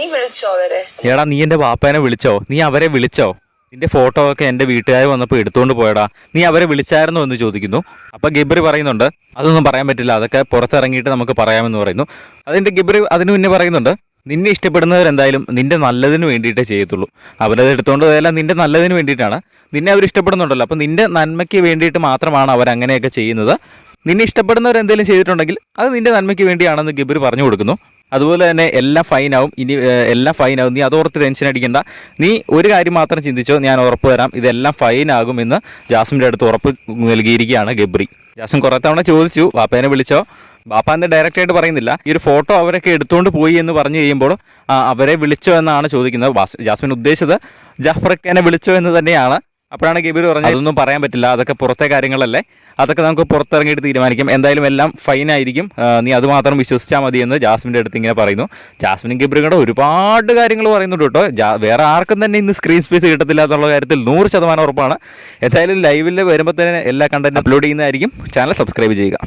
നീ വിളിച്ചോ അവരെ? എടാ നീ എൻ്റെ വാപ്പേനെ വിളിച്ചോ? നീ അവരെ വിളിച്ചോ? നിന്റെ ഫോട്ടോ ഒക്കെ എൻ്റെ വീട്ടുകാർ വന്നപ്പോൾ എടുത്തുകൊണ്ട് പോയടാ. നീ അവരെ വിളിച്ചായിരുന്നോ എന്ന് ചോദിക്കുന്നു. അപ്പോൾ ഗബ്രി പറയുന്നുണ്ട് അതൊന്നും പറയാൻ പറ്റില്ല, അതൊക്കെ പുറത്തിറങ്ങിയിട്ട് നമുക്ക് പറയാമെന്ന് പറയുന്നു. അതിൻ്റെ ഗബ്രി അതിന് മുന്നേ പറയുന്നുണ്ട് നിന്നെ ഇഷ്ടപ്പെടുന്നവരെന്തായാലും നിന്റെ നല്ലതിന് വേണ്ടിയിട്ടേ ചെയ്യത്തുള്ളൂ. അവരത് എടുത്തുകൊണ്ട് പോയാലും നിന്റെ നല്ലതിന് വേണ്ടിയിട്ടാണ്. നിന്നെ അവർ ഇഷ്ടപ്പെടുന്നുണ്ടല്ലോ, അപ്പോൾ നിന്റെ നന്മയ്ക്ക് വേണ്ടിയിട്ട് മാത്രമാണ് അവരങ്ങനെയൊക്കെ ചെയ്യുന്നത്. നിന്നെ ഇഷ്ടപ്പെടുന്നവർ എന്തെങ്കിലും ചെയ്തിട്ടുണ്ടെങ്കിൽ അത് നിന്റെ നന്മയ്ക്ക് വേണ്ടിയാണെന്ന് ഗബ്രി പറഞ്ഞു കൊടുക്കുന്നു. അതുപോലെ തന്നെ എല്ലാം ഫൈനാവും, ഇനി എല്ലാം ഫൈനാവും, നീ അതോർത്ത് ടെൻഷൻ അടിക്കണ്ട. നീ ഒരു കാര്യം മാത്രം ചിന്തിച്ചോ, ഞാൻ ഉറപ്പ് തരാം ഇതെല്ലാം ഫൈനാകുമെന്ന് ജാസ്മിൻ്റെ അടുത്ത് ഉറപ്പ് നൽകിയിരിക്കുകയാണ് ഗബ്രി. ജാസ്മിൻ കുറേ തവണ ചോദിച്ചു വാപ്പേനെ വിളിച്ചോ. ബാപ്പ എന്ന് ഡയറക്റ്റായിട്ട് പറയുന്നില്ല. ഈ ഒരു ഫോട്ടോ അവരൊക്കെ എടുത്തുകൊണ്ട് പോയി എന്ന് പറഞ്ഞു കഴിയുമ്പോൾ അവരെ വിളിച്ചോ എന്നാണ് ചോദിക്കുന്നത്. ജാസ്മിൻ ഉദ്ദേശിച്ചത് ജാഫർഖാനെ വിളിച്ചോ എന്ന് തന്നെയാണ്. അപ്പോഴാണ് ഗബ്രി പറഞ്ഞത് അതൊന്നും പറയാൻ പറ്റില്ല, അതൊക്കെ പുറത്തെ കാര്യങ്ങളല്ലേ, അതൊക്കെ നമുക്ക് പുറത്തിറങ്ങിയിട്ട് തീരുമാനിക്കാം, എന്തായാലും എല്ലാം ഫൈനായിരിക്കും, നീ അതുമാത്രം വിശ്വസിച്ചാൽ മതി എന്ന് ജാസ്മിൻ്റെ അടുത്ത് ഇങ്ങനെ പറയുന്നു. ജാസ്മിനും ഗബ്രിയും കൂടെ ഒരുപാട് കാര്യങ്ങൾ പറയുന്നുണ്ട് കേട്ടോ. വേറെ ആർക്കും തന്നെ ഇന്ന് സ്ക്രീൻ സ്പേസ് കിട്ടത്തില്ല എന്നുള്ള കാര്യത്തിൽ 100% ഉറപ്പാണ്. എന്തായാലും ലൈവിൽ വരുമ്പോൾ തന്നെ എല്ലാ കണ്ടന്റ് അപ്ലോഡ് ചെയ്യുന്നതായിരിക്കും. ചാനൽ സബ്സ്ക്രൈബ് ചെയ്യുക.